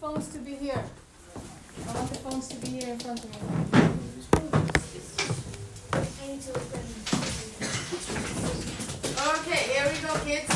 phones to be here. I want the phones to be here in front of me. Okay, here we go, kids.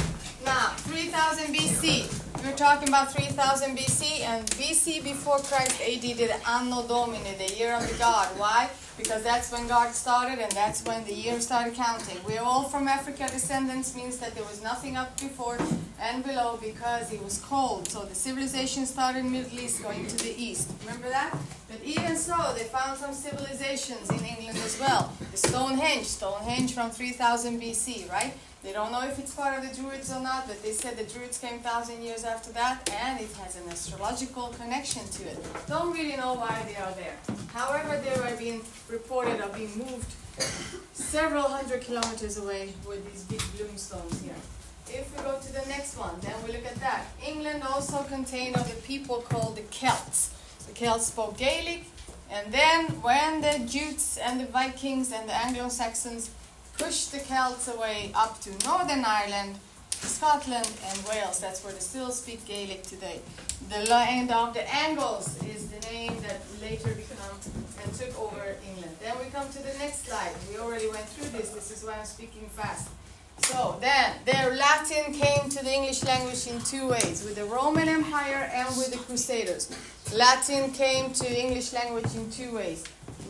Now, 3000 BC. We're talking about 3000 BC, and BC before Christ AD did Anno Domini, the year of the God. Why? Because that's when God started, and that's when the year started counting. We're all from Africa descendants, means that there was nothing up before and below because it was cold. So the civilization started in the Middle East going to the east. Remember that? But even so, they found some civilizations in England as well. The Stonehenge from 3000 BC, right? They don't know if it's part of the Druids or not, but they said the Druids came 1,000 years after that, and it has an astrological connection to it. Don't really know why they are there. However, they were being reported of being moved several hundred kilometers away with these big bloomstones here. If we go to the next one, then we look at that. England also contained of the people called the Celts. The Celts spoke Gaelic, and then when the Jutes and the Vikings and the Anglo-Saxons pushed the Celts away up to Northern Ireland, Scotland and Wales. That's where they still speak Gaelic today. The land of the Angles is the name that later became and took over England. Then we come to the next slide. We already went through this. This is why I'm speaking fast. So then, their Latin came to the English language in two ways, with the Roman Empire and with the Crusaders. Latin came to English language in two ways,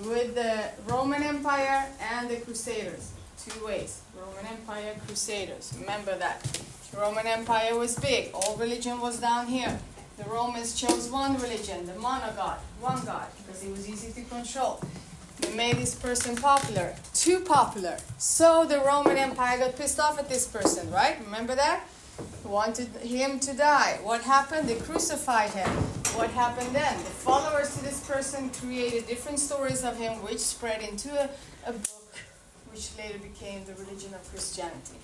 with the Roman Empire and the Crusaders. Two ways. Roman Empire, Crusaders. Remember that. The Roman Empire was big. All religion was down here. The Romans chose one religion, the monogod, one god, because it was easy to control. They made this person popular, too popular. So the Roman Empire got pissed off at this person, right? Remember that? Wanted him to die. What happened? They crucified him. What happened then? The followers to this person created different stories of him, which spread into a book, which later became the religion of Christianity.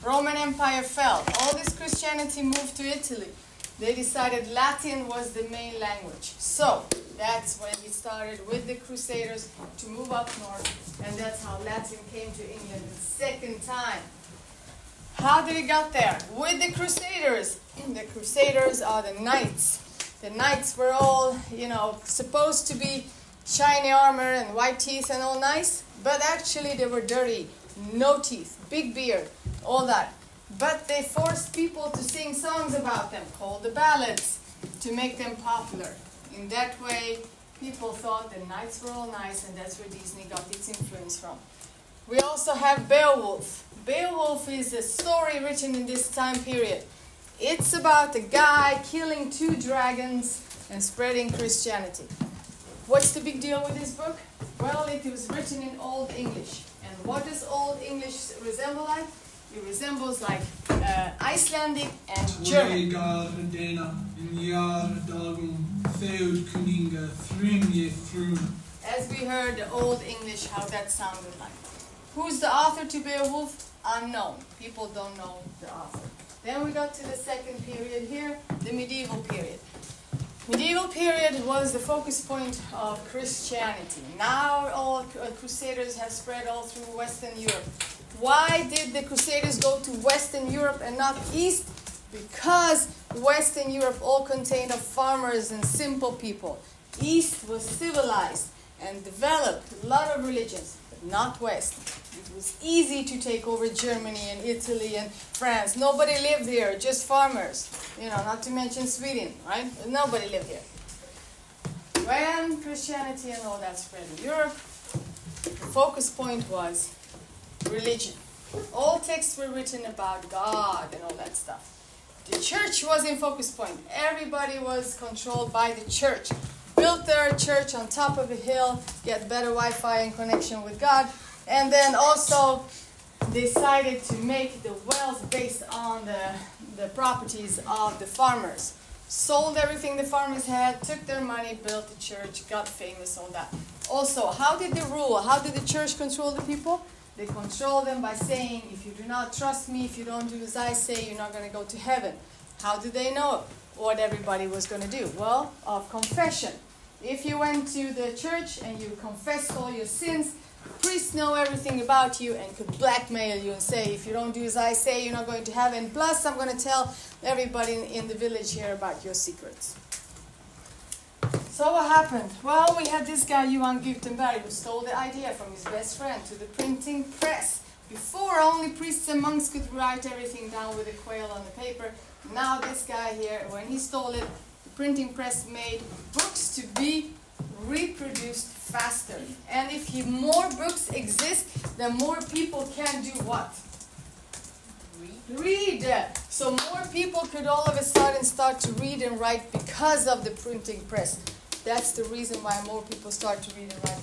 Roman Empire fell. All this Christianity moved to Italy. They decided Latin was the main language. So that's when we started with the Crusaders to move up north, and that's how Latin came to England the second time. How did it get there? With the Crusaders. The Crusaders are the knights. The knights were all, supposed to be shiny armor and white teeth and all nice, but actually they were dirty, no teeth, big beard, all that. But they forced people to sing songs about them, called the ballads, to make them popular. In that way, people thought the knights were all nice, and that's where Disney got its influence from. We also have Beowulf. Beowulf is a story written in this time period. It's about a guy killing 2 dragons and spreading Christianity. What's the big deal with this book? Well, it was written in Old English. And what does Old English resemble like? It resembles like Icelandic and German. As we heard the Old English, how that sounded like. Who's the author to Beowulf? Unknown. People don't know the author. Then we got to the second period here, the medieval period. Medieval period was the focus point of Christianity. Now all Crusaders have spread all through Western Europe. Why did the Crusaders go to Western Europe and not East? Because Western Europe all contained of farmers and simple people. East was civilized and developed a lot of religions, but not West. It was easy to take over Germany and Italy and France. Nobody lived here, just farmers. Not to mention Sweden, right? Nobody lived here. When Christianity and all that spread in Europe, the focus point was religion. All texts were written about God and all that stuff. The church was in focus point. Everybody was controlled by the church. Built their church on top of a hill, get better Wi-Fi and connection with God, and then also decided to make the wealth based on the properties of the farmers. Sold everything the farmers had, took their money, built the church, got famous, all that. Also, how did they rule? How did the church control the people? They control them by saying, if you do not trust me, if you don't do as I say, you're not going to go to heaven. How did they know what everybody was going to do? Well, of confession. If you went to the church and you confessed all your sins, priests know everything about you and could blackmail you and say, if you don't do as I say, you're not going to heaven. Plus, I'm going to tell everybody in the village here about your secrets. So what happened? Well, we had this guy, Johan Gutenberg, who stole the idea from his best friend to the printing press. Before, only priests and monks could write everything down with a quail on the paper. Now this guy here, when he stole it, the printing press made books to be reproduced faster. And if more books exist, then more people can do what? Read. So more people could all of a sudden start to read and write because of the printing press. That's the reason why more people start to read and write.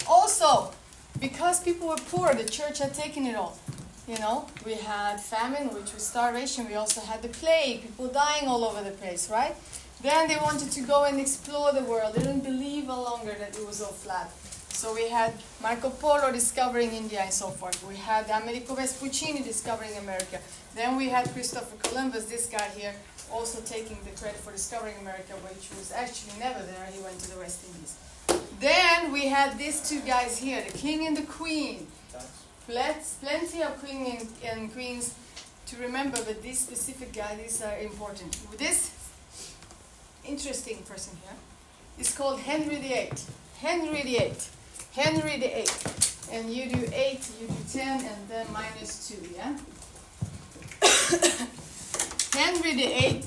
Also, because people were poor, the church had taken it all. You know, we had famine, which was starvation. We also had the plague, people dying all over the place, right? Then they wanted to go and explore the world. They didn't believe no longer that it was all flat. So we had Marco Polo discovering India and so forth. We had Amerigo Vespuccini discovering America. Then we had Christopher Columbus, this guy here, also taking the credit for discovering America, which was actually never there. He went to the West Indies. Then we had these two guys here, the king and the queen. Plenty of king and queens to remember, but this specific guy, these are important. This interesting person here is called Henry VIII. Henry VIII. Henry VIII. And you do 8, you do 10, and then minus 2, yeah? Henry VIII.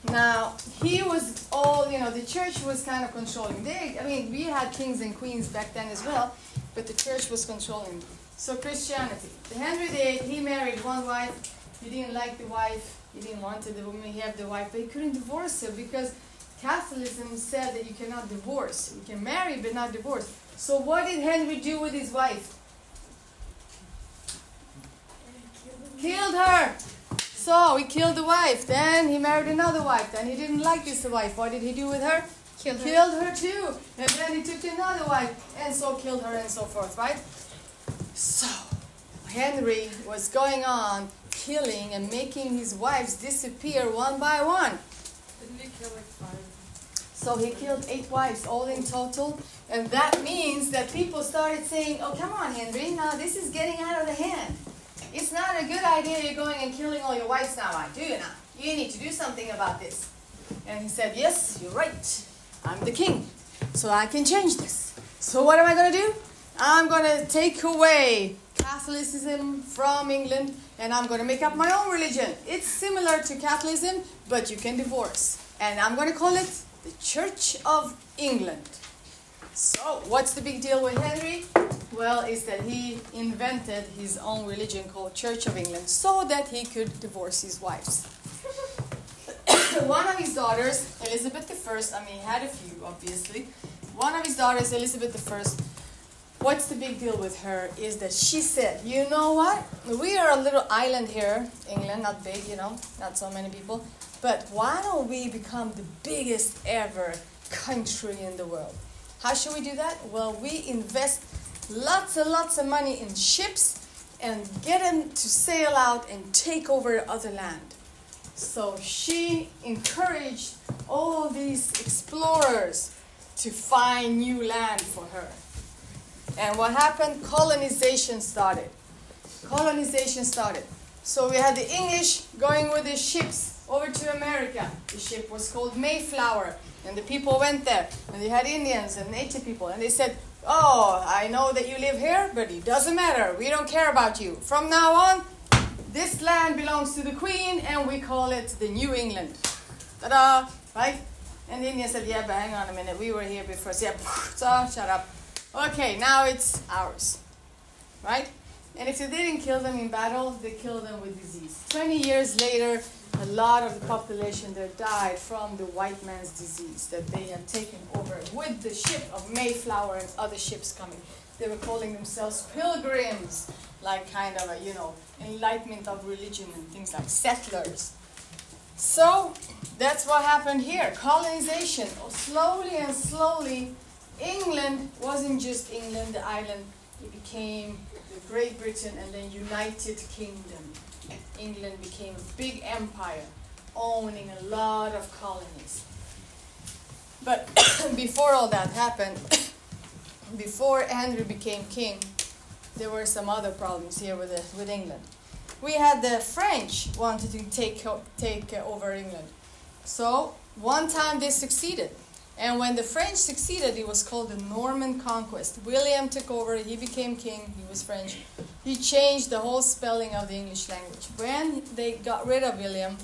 Now, he was all, you know, the church was kind of controlling. We had kings and queens back then as well, but the church was controlling. So Christianity. The Henry VIII, he married one wife. He didn't like the wife. He didn't want the woman. He had the wife, but he couldn't divorce her because Catholicism said that you cannot divorce. You can marry, but not divorce. So what did Henry do with his wife? Killed her. So he killed the wife. Then he married another wife. Then he didn't like this wife. What did he do with her? Killed her too. And then he took another wife and so killed her and so forth, right? So Henry was going on killing and making his wives disappear one by one. Didn't he kill like 5? So he killed 8 wives all in total. And that means that people started saying, oh, come on, Henry, now this is getting out of the hand. It's not a good idea you're going and killing all your wives now, do you now? You need to do something about this. And he said, yes, you're right. I'm the king, so I can change this. So what am I going to do? I'm going to take away Catholicism from England, and I'm going to make up my own religion. It's similar to Catholicism, but you can divorce. And I'm going to call it the Church of England. So what's the big deal with Henry? Well, is that he invented his own religion called Church of England so that he could divorce his wives. One of his daughters, Elizabeth I, he had a few, obviously. One of his daughters, Elizabeth I, what's the big deal with her is that she said, you know what? We are a little island here, England, not big, you know, not so many people. But why don't we become the biggest ever country in the world? How should we do that? Well, we invest lots and lots of money in ships and get them to sail out and take over other land. So she encouraged all these explorers to find new land for her. And what happened? Colonization started. Colonization started. So we had the English going with the ships over to America. The ship was called Mayflower. And the people went there. And they had Indians and native people. And they said, oh, I know that you live here, but it doesn't matter. We don't care about you. From now on, this land belongs to the Queen, and we call it the New England. Ta-da! Right? And the Indians said, yeah, but hang on a minute. We were here before. So, yeah, so shut up. Okay, now it's ours. Right? And if they didn't kill them in battle, they killed them with disease. 20 years later, a lot of the population there died from the white man's disease that they had taken over with the ship of Mayflower and other ships coming. They were calling themselves pilgrims, like kind of a, enlightenment of religion and things like settlers. So that's what happened here. Colonization. Slowly and slowly, England wasn't just England, the island. It became the Great Britain and then United Kingdom. England became a big empire, owning a lot of colonies. But before all that happened, before Henry became king, there were some other problems here with England. We had the French wanted to take over England. So one time they succeeded. And when the French succeeded, it was called the Norman Conquest. William took over, he became king, he was French. He changed the whole spelling of the English language. When they got rid of William,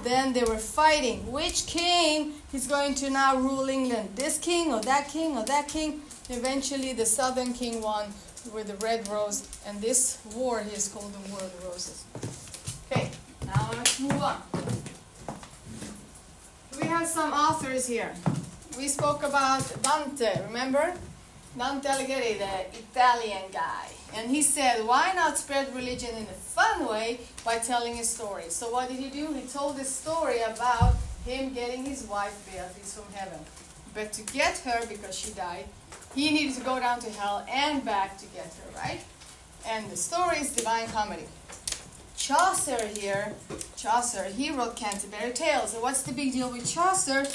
then they were fighting. Which king is going to now rule England? This king or that king or that king? Eventually the southern king won with the red rose. And this war here is called the War of the Roses. Okay, now let's move on. We have some authors here. We spoke about Dante, remember? Dante Alighieri, the Italian guy. And he said, why not spread religion in a fun way by telling a story? So what did he do? He told a story about him getting his wife Beatrice from heaven. But to get her, because she died, he needed to go down to hell and back to get her, right? And the story is Divine Comedy. Chaucer here, he wrote Canterbury Tales. So what's the big deal with Chaucer?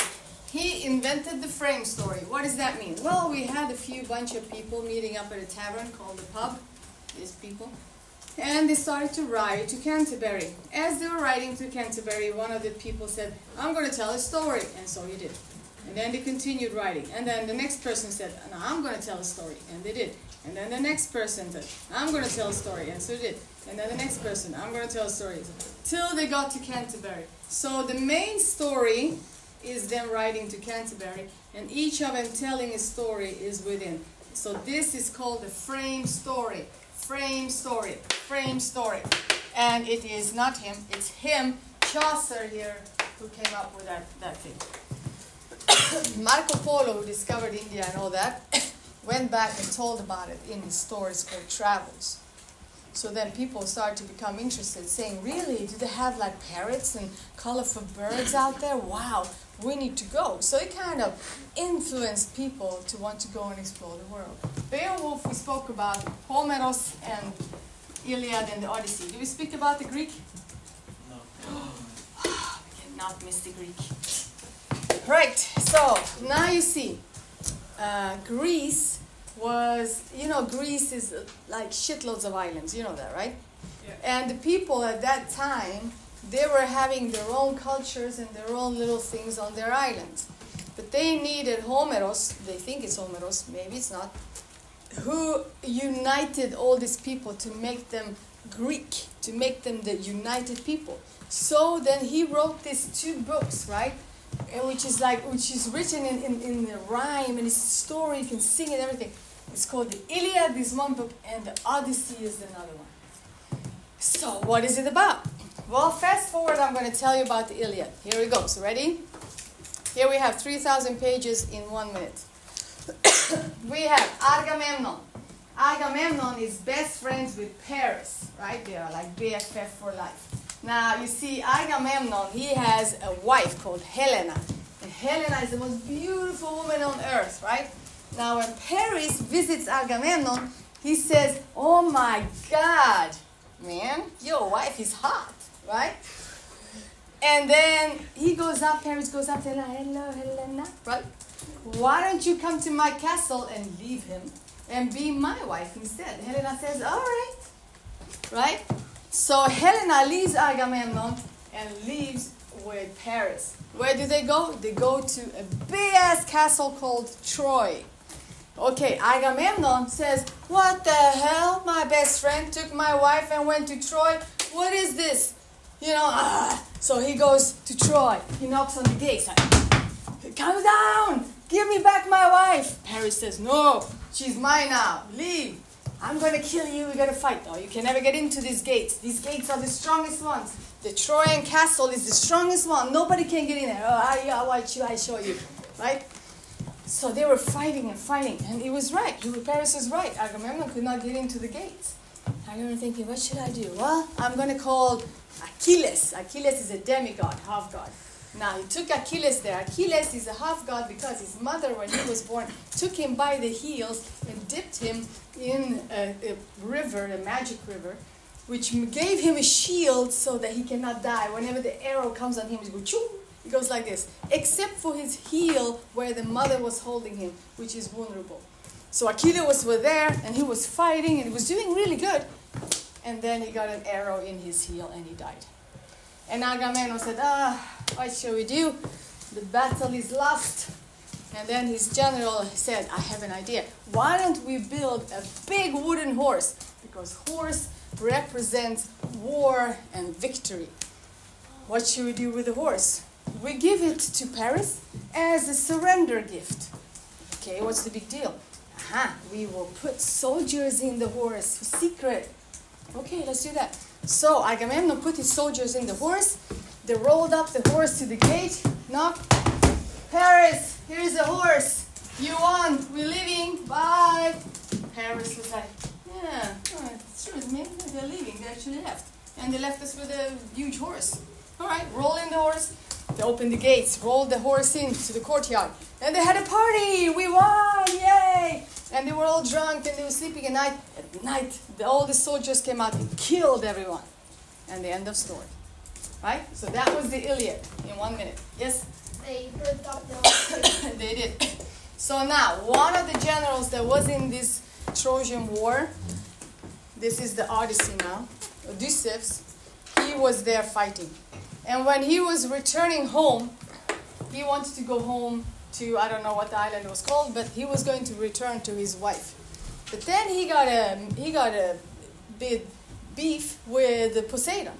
He invented the frame story. What does that mean? Well, we had a bunch of people meeting up at a tavern called the pub, these people, and they started to ride to Canterbury. As they were riding to Canterbury, one of the people said, I'm going to tell a story, and so he did. And then they continued riding, and then the next person said, no, I'm going to tell a story, and they did. And then the next person said, I'm going to tell a story, and so they did. And then the next person, I'm going to tell a story, till they got to Canterbury. So the main story is them riding to Canterbury, and each of them telling a story is within. So this is called the frame story. Frame story. Frame story. And it is not him, it's him, Chaucer here, who came up with that thing. Marco Polo, who discovered India and all that, went back and told about it in his stories called Travels. So then people started to become interested, saying, really, do they have like parrots and colorful birds out there? Wow, we need to go. So it kind of influenced people to want to go and explore the world. Beowulf, we spoke about Homeros and Iliad and the Odyssey. Did we speak about the Greek? No. We cannot miss the Greek. Right, so now you see, Greece was, Greece is like shitloads of islands, you know that, right? Yeah. And the people at that time, they were having their own cultures and their own little things on their islands. But they needed Homeros, they think it's Homeros, maybe it's not, who united all these people to make them Greek, to make them the united people. So then he wrote these 2 books, right? Which is written in the rhyme, and it's a story, you can sing it, everything. It's called the Iliad, this one book, and the Odyssey is another one. So what is it about? Well, fast forward, I'm going to tell you about the Iliad. Here we go. So ready? Here we have 3,000 pages in 1 minute. We have Agamemnon. Agamemnon is best friends with Paris, right? They are like BFF for life. Now, you see, Agamemnon, he has a wife called Helena. And Helena is the most beautiful woman on earth, right? Now, when Paris visits Agamemnon, he says, oh my God, man, your wife is hot, right? And then he goes up, Paris goes up, hello, Helena, right? Why don't you come to my castle and leave him and be my wife instead? Helena says, all right, right? So Helena leaves Agamemnon and leaves with Paris. Where do they go? They go to a big-ass castle called Troy. Okay, Agamemnon says, what the hell? My best friend took my wife and went to Troy. What is this? So he goes to Troy. He knocks on the gate. Come down! Give me back my wife. Paris says, no, she's mine now. Leave. I'm going to kill you. We're going to fight. No, you can never get into these gates. These gates are the strongest ones. The Trojan castle is the strongest one. Nobody can get in there. Oh, I show you. Right? So they were fighting and fighting. And it was right. Paris was right. Agamemnon could not get into the gates. Agamemnon thinking, what should I do? Well, I'm going to call Achilles. Achilles is a demigod, half-god. Now, he took Achilles there. Achilles is a half-god because his mother, when he was born, took him by the heels and dipped him in a river, a magic river, which gave him a shield so that he cannot die. Whenever the arrow comes on him, he goes like this, except for his heel where the mother was holding him, which is vulnerable. So Achilles was there, and he was fighting, and he was doing really good. And then he got an arrow in his heel, and he died. And Agamemnon said, what shall we do? The battle is lost. And then his general said, I have an idea. Why don't we build a big wooden horse? Because horse represents war and victory. What should we do with the horse? We give it to Paris as a surrender gift. Okay, what's the big deal? We will put soldiers in the horse, secret. Okay, let's do that. So Agamemnon put his soldiers in the horse. They rolled up the horse to the gate, knocked. Paris, here's a horse. You won. We're leaving. Bye. Paris was like, yeah, it's true. They're leaving. They actually left. And they left us with a huge horse. All right, roll in the horse. They opened the gates, rolled the horse into the courtyard. And they had a party. We won. Yay. And they were all drunk and they were sleeping at night. At night, all the soldiers came out and killed everyone. And the end of story. Right? So that was the Iliad in 1 minute. Yes? They burnt up the They did. So now, one of the generals that was in this Trojan War, this is the Odyssey now, Odysseus, he was there fighting. And when he was returning home, he wanted to go home to, I don't know what the island was called, but he was going to return to his wife. But then he got a big beef with Poseidon.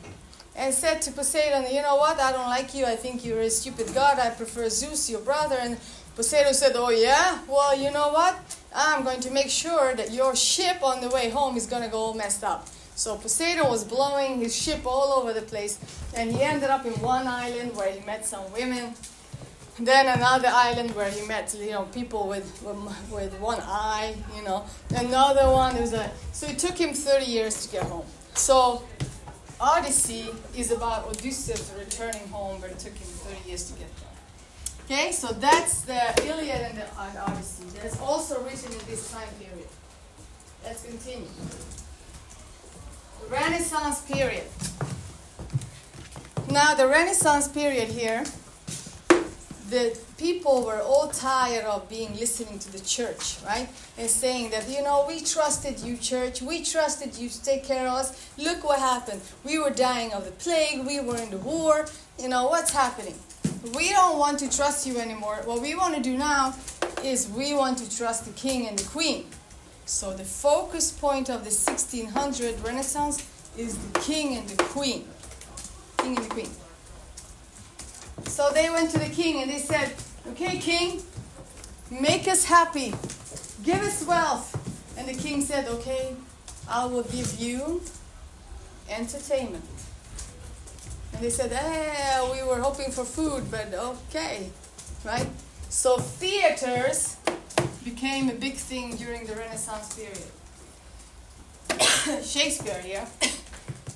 And said to Poseidon, you know what, I don't like you, I think you're a stupid god, I prefer Zeus, your brother. And Poseidon said, oh yeah, well, you know what, I'm going to make sure that your ship on the way home is going to go all messed up. So Poseidon was blowing his ship all over the place, and he ended up in one island where he met some women, then another island where he met, people with one eye, another one. So it took him 30 years to get home. So Odyssey is about Odysseus returning home, but it took him 30 years to get there. Okay, so that's the Iliad and the Odyssey. That's also written in this time period. Let's continue. The Renaissance period. Now, the Renaissance period here, the people were all tired of listening to the church, right? And saying that, we trusted you, church. We trusted you to take care of us. Look what happened. We were dying of the plague. We were in the war. What's happening? We don't want to trust you anymore. What we want to do now is we want to trust the king and the queen. So the focus point of the 1600 Renaissance is the king and the queen. King and the queen. So they went to the king and they said, okay, king, make us happy. Give us wealth. And the king said, okay, I will give you entertainment. And they said, we were hoping for food, but okay, right? So theaters became a big thing during the Renaissance period. Shakespeare here.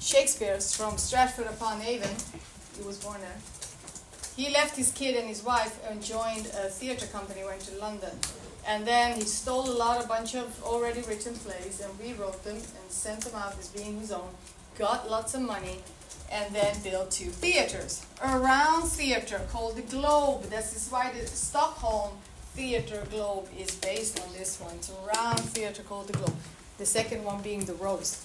Shakespeare's from Stratford-upon-Avon. He was born there. He left his kid and his wife and joined a theater company, went to London. And then he stole a bunch of already written plays and rewrote them and sent them out as being his own, got lots of money, and then built 2 theaters. A round theater called the Globe. That's why the Stockholm Theater Globe is based on this one. It's a round theater called the Globe. The second one being the Rose.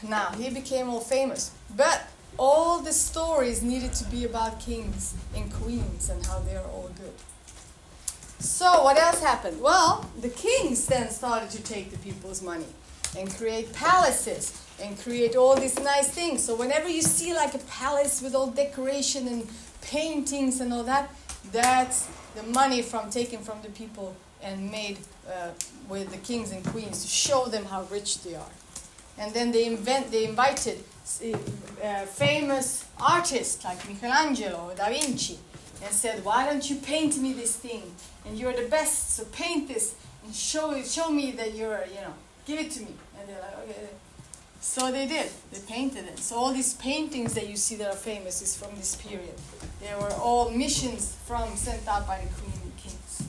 Now, he became all famous. But all the stories needed to be about kings and queens and how they're all good. So what else happened? Well, the kings then started to take the people's money and create palaces and create all these nice things. So whenever you see like a palace with all decoration and paintings and all that, that's the money taken from the people and made with the kings and queens to show them how rich they are. And then they invited famous artists like Michelangelo, Da Vinci, and said, why don't you paint me this thing? And you're the best, so paint this and show me that you're, give it to me. And they're like, okay. So they did. They painted it. So all these paintings that you see that are famous is from this period. They were all missions sent out by the queen and kings.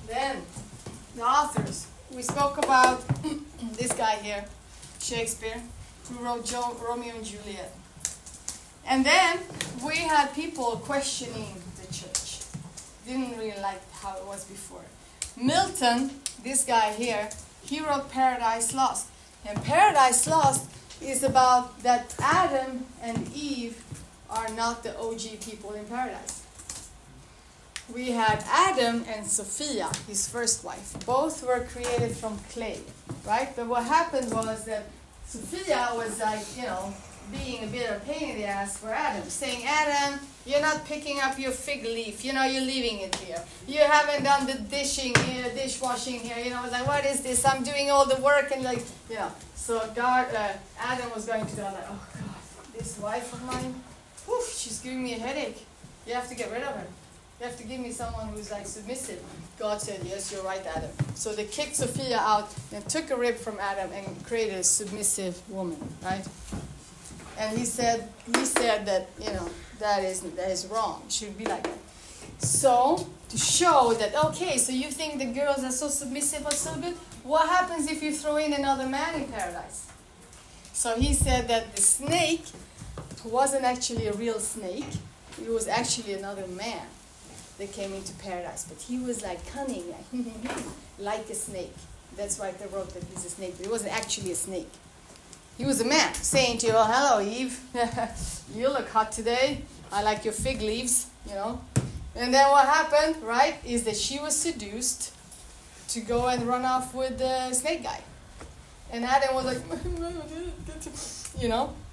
Then, the authors. We spoke about this guy here, Shakespeare, who wrote Romeo and Juliet. And then we had people questioning the church. Didn't really like how it was before. Milton, this guy here, he wrote Paradise Lost. And Paradise Lost is about that Adam and Eve are not the OG people in paradise. we had Adam and Sophia, his first wife. Both were created from clay, right? But what happened was that Sophia was like, being a bit of a pain in the ass for Adam, saying, Adam, you're not picking up your fig leaf, you're leaving it here. You haven't done the dishwashing here, it's like, what is this? I'm doing all the work, and So Adam was going to go like, oh God, this wife of mine, she's giving me a headache. You have to get rid of her. You have to give me someone who's like submissive. God said, yes, you're right, Adam. So they kicked Sophia out and took a rib from Adam and created a submissive woman, right? And he said that, that is wrong. It shouldn't be like that. So, to show that, okay, so you think the girls are so submissive or so good? What happens if you throw in another man in paradise? So he said that the snake wasn't actually a real snake. It was actually another man that came into paradise. But he was like cunning, like a snake. That's why they wrote that he's a snake. But he wasn't actually a snake. He was a man saying to you, oh, hello, Eve. You look hot today. I like your fig leaves, And then what happened, right, is that she was seduced to go and run off with the snake guy. And Adam was like,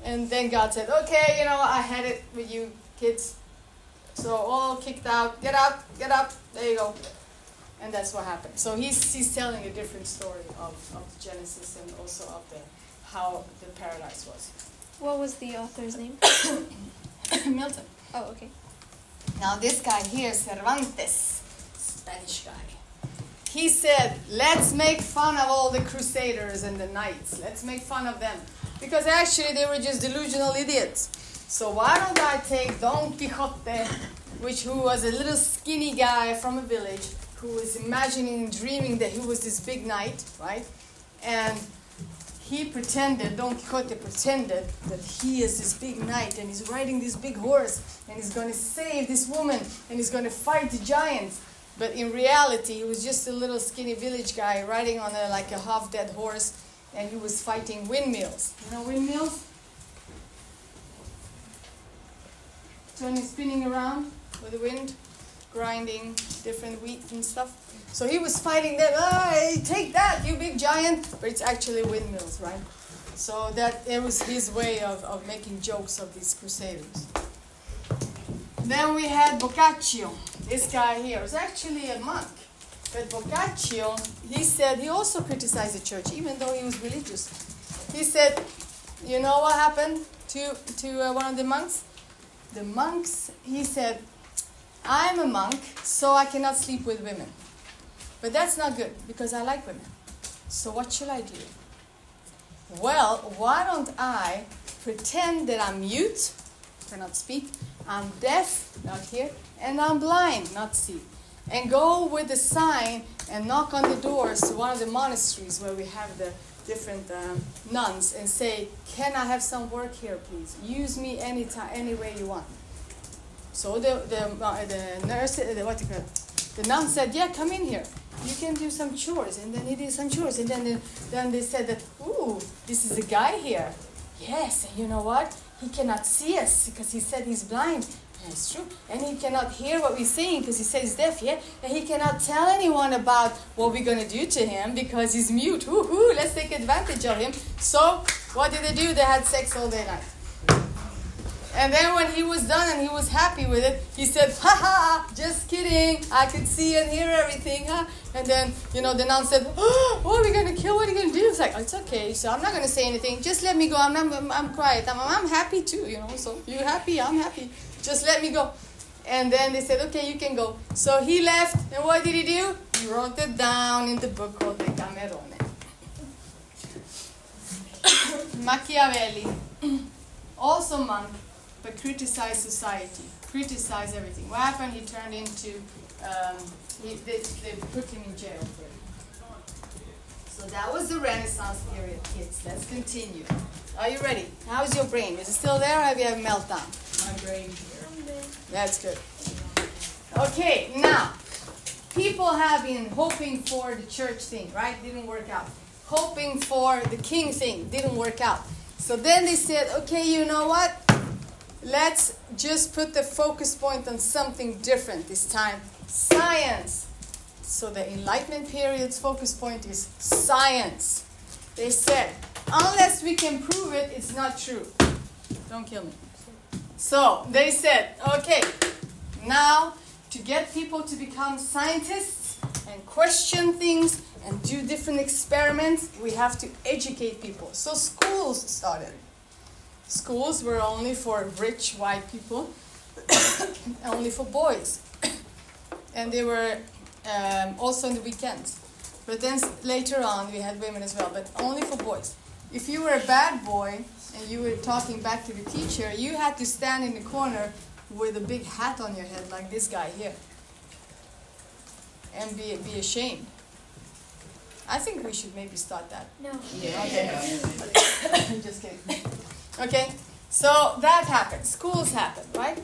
And then God said, okay, I had it with you kids. So all kicked out. Get up. There you go. And that's what happened. So he's telling a different story of Genesis and also of how the paradise was. What was the author's name? Milton. Oh, okay. Now this guy here, Cervantes, Spanish guy, he said, let's make fun of all the crusaders and the knights. Let's make fun of them. Because actually they were just delusional idiots. So why don't I take Don Quixote, who was a little skinny guy from a village, who was imagining and dreaming that he was this big knight, right? And Don Quixote pretended that he is this big knight and he's riding this big horse and he's going to save this woman and he's going to fight the giants. But in reality, he was just a little skinny village guy riding on a half-dead horse, and he was fighting windmills. You know windmills? Spinning around with the wind, grinding different wheat and stuff. So he was fighting them. Hey, take that, you big giant! But it's actually windmills, right? So it was his way of making jokes of these crusaders. Then we had Boccaccio. This guy here was actually a monk. But Boccaccio, he said, he also criticized the church, even though he was religious. He said, you know what happened to one of the monks? The monks, he said, I'm a monk, so I cannot sleep with women. But that's not good, because I like women. So what should I do? Well, why don't I pretend that I'm mute, cannot speak, I'm deaf, not hear, and I'm blind, not see. And go with a sign and knock on the doors to one of the monasteries where we have the different nuns and say, can I have some work here, please? Use me anytime, any way you want. So the nurse, the nun said, yeah, come in here. You can do some chores. And then he did some chores. And then they said that, ooh, this is a guy here. Yes, and you know what? He cannot see us because he said he's blind. That's true. And he cannot hear what we're saying because he says he's deaf, yeah? And he cannot tell anyone about what we're going to do to him because he's mute. Woohoo, let's take advantage of him. So, what did they do? They had sex all day long. And then when he was done and he was happy with it, he said, ha ha, just kidding. I could see and hear everything, huh? And then, the nun said, oh, what are we going to kill? What are you going to do? It's like, oh, it's okay. So I'm not going to say anything. Just let me go. I'm quiet. I'm happy too, So you're happy, I'm happy. Just let me go. And then they said, okay, you can go. So he left. And what did he do? He wrote it down in the book called the Camerone. Machiavelli, also monk, but criticized society, criticized everything. What happened? He turned into, they put him in jail for it. So that was the Renaissance period, kids. Let's continue. Are you ready? How's your brain? Is it still there or have you had a meltdown? My brain here. That's good. Okay, now, people have been hoping for the church thing, right? Didn't work out. Hoping for the king thing, didn't work out. So then they said, okay, you know what? Let's just put the focus point on something different this time. Science. So the Enlightenment period's focus point is science. They said, unless we can prove it, it's not true. Don't kill me. So they said, okay, now to get people to become scientists and question things and do different experiments, we have to educate people. So schools started. Schools were only for rich white people, only for boys. And they were also on the weekends. But then later on we had women as well, but only for boys. If you were a bad boy and you were talking back to the teacher, you had to stand in the corner with a big hat on your head like this guy here. And be ashamed. I think we should maybe start that. No. Yeah, okay. Just kidding. Okay, so that happened. Schools happened, right?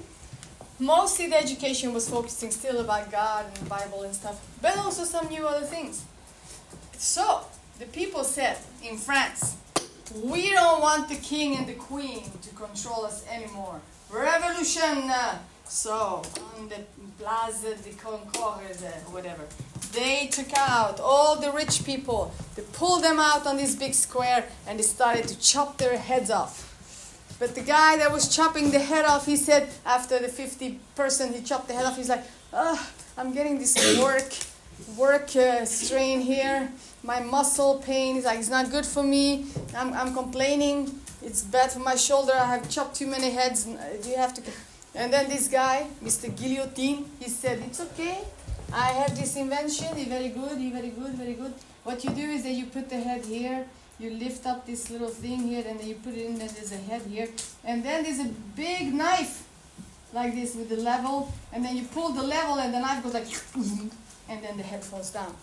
Mostly the education was focusing still about God and the Bible and stuff, but also some new other things. So, the people said in France, we don't want the king and the queen to control us anymore. Revolution! So, on the Place de Concorde, whatever, they took out all the rich people. They pulled them out on this big square and they started to chop their heads off. But the guy that was chopping the head off, he said, after the 50 person he chopped the head off, he's like, I'm getting this work strain here. My muscle pain is like, it's not good for me. I'm complaining. It's bad for my shoulder. I have chopped too many heads. You have to. And then this guy, Mr. Guillotine, he said, it's okay. I have this invention. It's very good. It's very good. Very good. What you do is that you put the head here. You lift up this little thing here, and then you put it in. Then there's a head here, and then there's a big knife, like this with the level. And then you pull the level, and the knife goes like, and then the head falls down.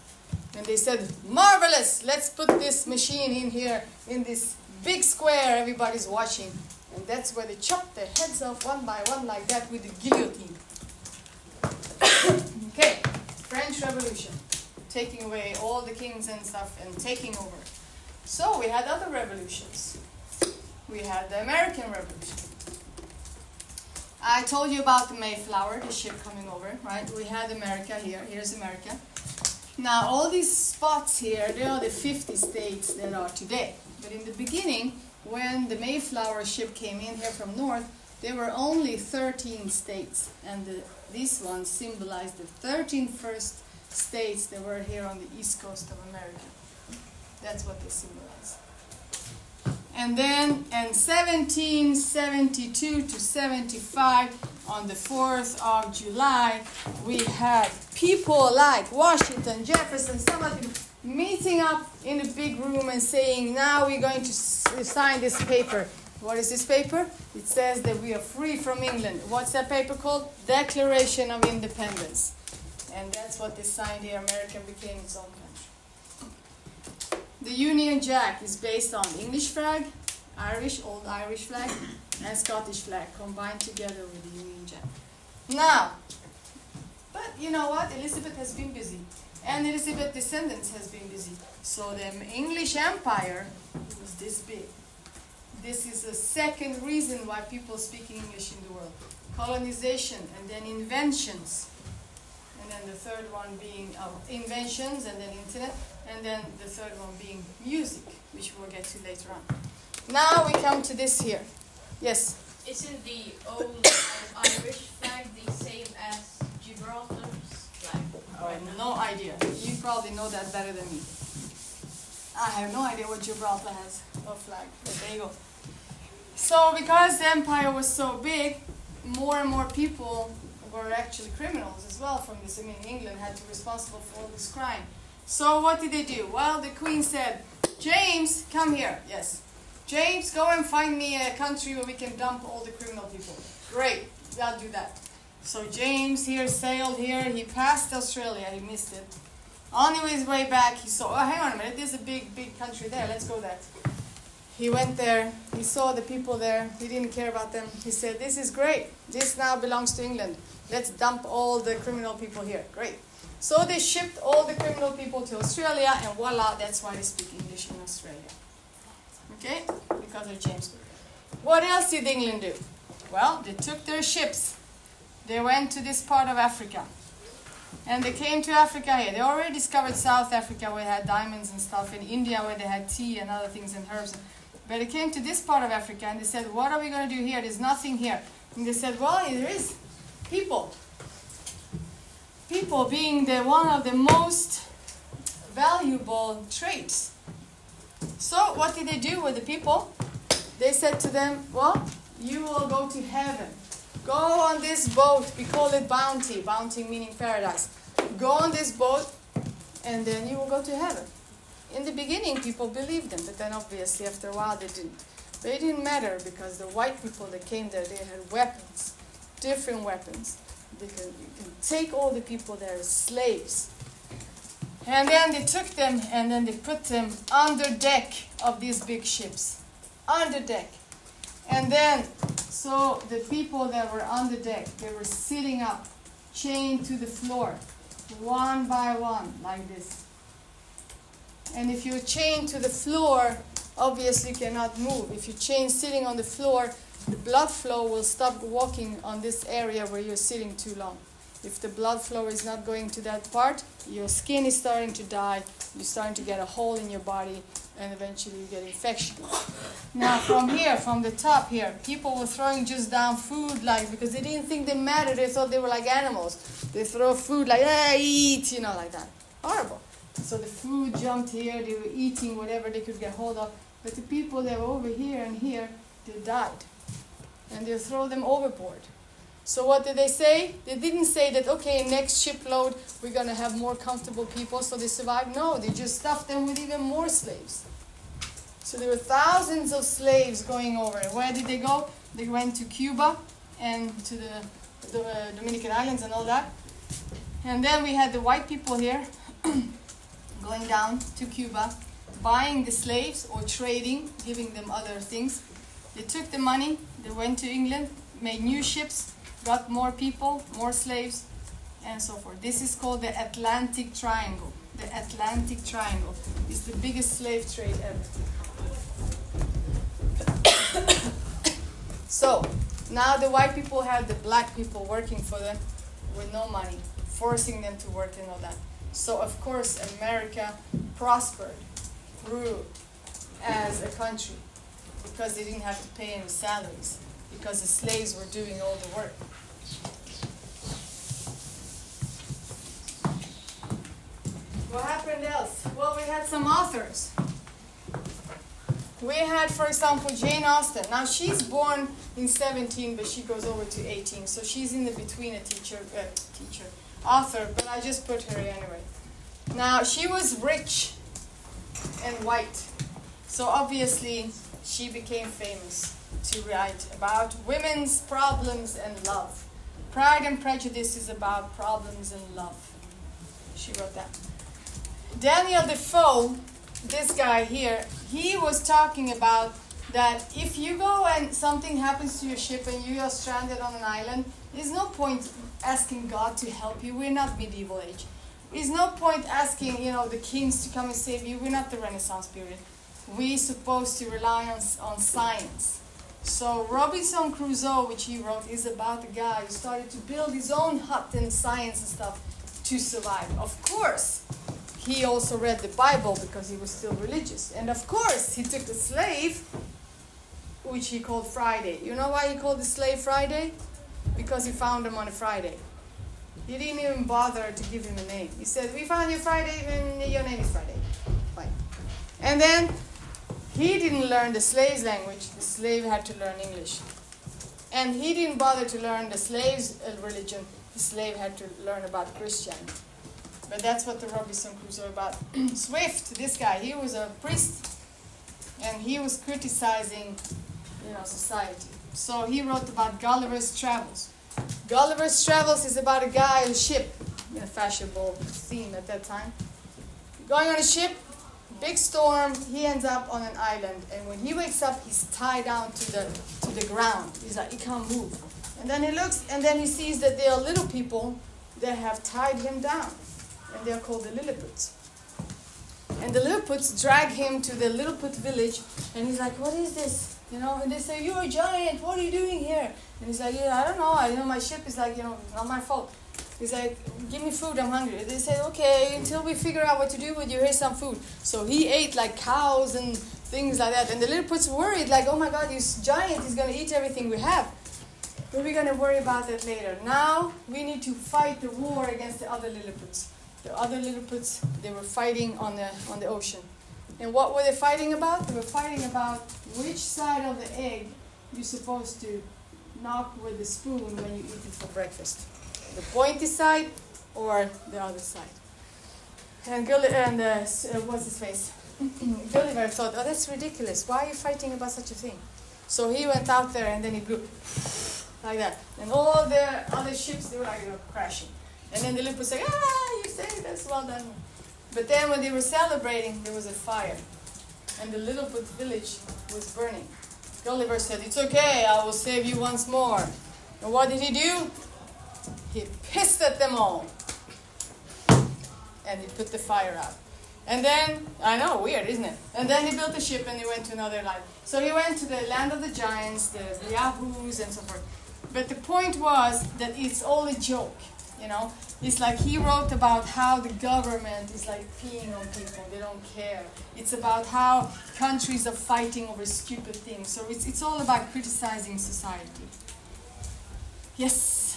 And they said, marvelous! Let's put this machine in here, in this big square. Everybody's watching, and that's where they chop their heads off one by one like that with the guillotine. Okay, French Revolution, taking away all the kings and stuff and taking over. So we had other revolutions. We had the American Revolution. I told you about the Mayflower, the ship coming over, right? We had America here. Here's America. Now all these spots here, they are the 50 states that are today. But in the beginning, when the Mayflower ship came in here from north, there were only 13 states. And these ones symbolized the 13 first states that were here on the east coast of America. That's what they symbolize. And then in 1772 to 75, on the 4th of July, we had people like Washington, Jefferson, some of them meeting up in a big room and saying, now we're going to sign this paper. What is this paper? It says that we are free from England. What's that paper called? Declaration of Independence. And that's what they signed here. America became its own country. The Union Jack is based on the English flag, old Irish flag, and Scottish flag combined together with the Union Jack. Now, but you know what? Elizabeth has been busy, and Elizabeth's descendants has been busy. So the English Empire was this big. This is the second reason why people speak English in the world. Colonization, and then inventions. And then the third one being inventions, and then internet, and then the third one being music, which we'll get to later on. Now we come to this here. Yes? Isn't the old Irish flag the same as Gibraltar's flag? Oh, I have no idea. You probably know that better than me. I have no idea what Gibraltar has of flag, but there you go. So because the empire was so big, more and more people were actually criminals as well from this. I mean, England had to be responsible for all this crime. So what did they do? Well, the Queen said, James, come here. Yes. James, go and find me a country where we can dump all the criminal people. Great, I'll do that. So James here sailed here. He passed Australia. He missed it. On his way back, he saw, oh, hang on a minute. There's a big, big country there. Let's go there. He went there. He saw the people there. He didn't care about them. He said, this is great. This now belongs to England. Let's dump all the criminal people here. Great. So they shipped all the criminal people to Australia, and voila, that's why they speak English in Australia. Okay? Because of James Cook. What else did England do? Well, they took their ships. They went to this part of Africa. And they came to Africa here. They already discovered South Africa where they had diamonds and stuff, in India where they had tea and other things and herbs. But they came to this part of Africa and they said, what are we going to do here? There's nothing here. And they said, well, there is people. People being one of the most valuable traits. So what did they do with the people? They said to them, well, you will go to heaven. Go on this boat. We call it bounty. Bounty meaning paradise. Go on this boat and then you will go to heaven. In the beginning, people believed them, but then obviously after a while they didn't. But it didn't matter because the white people that came there, they had weapons, different weapons. You can take all the people there as slaves. And then they took them and then they put them under deck of these big ships. Under deck. And then, so the people that were on the deck, they were sitting up, chained to the floor, one by one, like this. And if you're chained to the floor, obviously you cannot move. If you're chained sitting on the floor, the blood flow will stop walking on this area where you're sitting too long. If the blood flow is not going to that part, your skin is starting to die, you're starting to get a hole in your body, and eventually you get infection. Now from here, from the top here, people were throwing just down food, like, because they didn't think they mattered, they thought they were like animals. They throw food like, eat, you know, like that. Horrible. So the food jumped here, they were eating whatever they could get hold of, but the people that were over here and here, they died. And they throw them overboard. So what did they say? They didn't say that, okay, next shipload, we're going to have more comfortable people so they survived. No, they just stuffed them with even more slaves. So there were thousands of slaves going over. Where did they go? They went to Cuba and to the Dominican Islands and all that. And then we had the white people here going down to Cuba, buying the slaves or trading, giving them other things. They took the money, they went to England, made new ships, got more people, more slaves, and so forth. This is called the Atlantic Triangle. The Atlantic Triangle is the biggest slave trade ever. So, now the white people had the black people working for them with no money, forcing them to work and all that. So, of course, America prospered, grew as a country because they didn't have to pay any salaries, because the slaves were doing all the work. What happened else? Well, we had some authors. We had, for example, Jane Austen. Now, she's born in 17, but she goes over to 18. So she's in the between a author, but I just put her anyway. Now, she was rich and white. So obviously, she became famous to write about women's problems and love. Pride and Prejudice is about problems and love. She wrote that. Daniel Defoe, this guy here, he was talking about that if you go and something happens to your ship and you are stranded on an island, there's no point asking God to help you. We're not medieval age. There's no point asking, the kings to come and save you. We're not the Renaissance period. We're supposed to rely on science. So Robinson Crusoe, which he wrote, is about the guy who started to build his own hut and science and stuff to survive. Of course, he also read the Bible because he was still religious. And of course, he took a slave, which he called Friday. You know why he called the slave Friday? Because he found him on a Friday. He didn't even bother to give him a name. He said, we found you Friday, and your name is Friday. Fine. And then, he didn't learn the slave's language. The slave had to learn English. And he didn't bother to learn the slave's religion. The slave had to learn about Christianity. But that's what the Robinson Crusoe about. Swift, this guy, he was a priest. And he was criticizing, society. So he wrote about Gulliver's Travels. Gulliver's Travels is about a guy on a ship, a fashionable theme at that time. Going on a ship, big storm, he ends up on an island, and when he wakes up, he's tied down to the ground. He's like, he can't move. And then he looks, and then he sees that there are little people that have tied him down, and they're called the Lilliputians. And the Lilliputians drag him to the Lilliput village, and he's like, what is this? And they say, you're a giant, what are you doing here? And he's like, I don't know, my ship is like, not my fault. He's like, give me food, I'm hungry. They said, okay, until we figure out what to do with you, here's some food. So he ate like cows and things like that. And the Lilliput's worried, like, oh my God, this giant is going to eat everything we have. But we're going to worry about that later. Now we need to fight the war against the other Lilliputs. The other Lilliputs, they were fighting on the ocean. And what were they fighting about? They were fighting about which side of the egg you're supposed to knock with the spoon when you eat it for breakfast. The pointy side or the other side. And what's his face? Gulliver thought, oh, that's ridiculous. Why are you fighting about such a thing? So he went out there and then he blew like that. And all the other ships, they were like, crashing. And then the Lilliput said, you say that's well done. But then when they were celebrating, there was a fire. And the Lilliput village was burning. Gulliver said, it's okay, I will save you once more. And what did he do? He pissed at them all. And he put the fire out. And then, I know, weird, isn't it? And then he built a ship and he went to another land. So he went to the land of the giants, the Yahoos and so forth. But the point was that it's all a joke, you know. It's like he wrote about how the government is like peeing on people, they don't care. It's about how countries are fighting over stupid things. So it's all about criticizing society. Yes?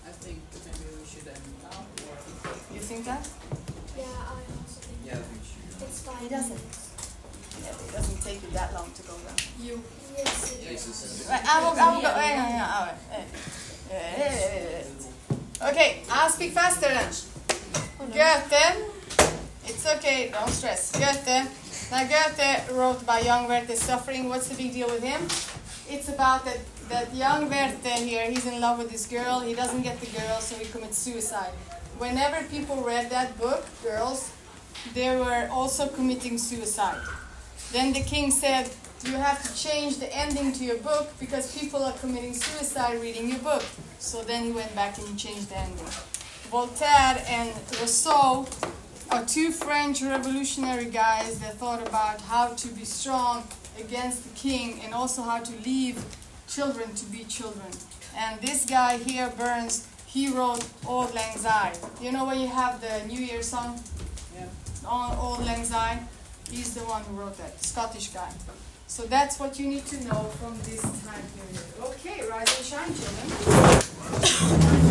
I think maybe we should end now. Or You think that? Yeah, I also think yeah, we should. it's 5 It doesn't. minutes. Yeah, it doesn't take you that long to go down. You. Yes, it Yes, is. it's- Right, I will go. Okay, I'll speak faster then. Goethe, it's okay, don't stress. Goethe. Now Goethe wrote about young Werther's suffering. What's the big deal with him? It's about that young Werther here, he's in love with this girl. He doesn't get the girl, so he commits suicide. Whenever people read that book, girls, they were also committing suicide. Then the king said, you have to change the ending to your book because people are committing suicide reading your book. So then he went back and he changed the ending. Voltaire and Rousseau are two French revolutionary guys that thought about how to be strong against the king and also how to leave children to be children. And this guy here, Burns, he wrote Auld Lang Syne. You know when you have the New Year song? Yeah. Auld Lang Syne? He's the one who wrote that, Scottish guy. So that's what you need to know from this time period. Okay, rise and shine, children.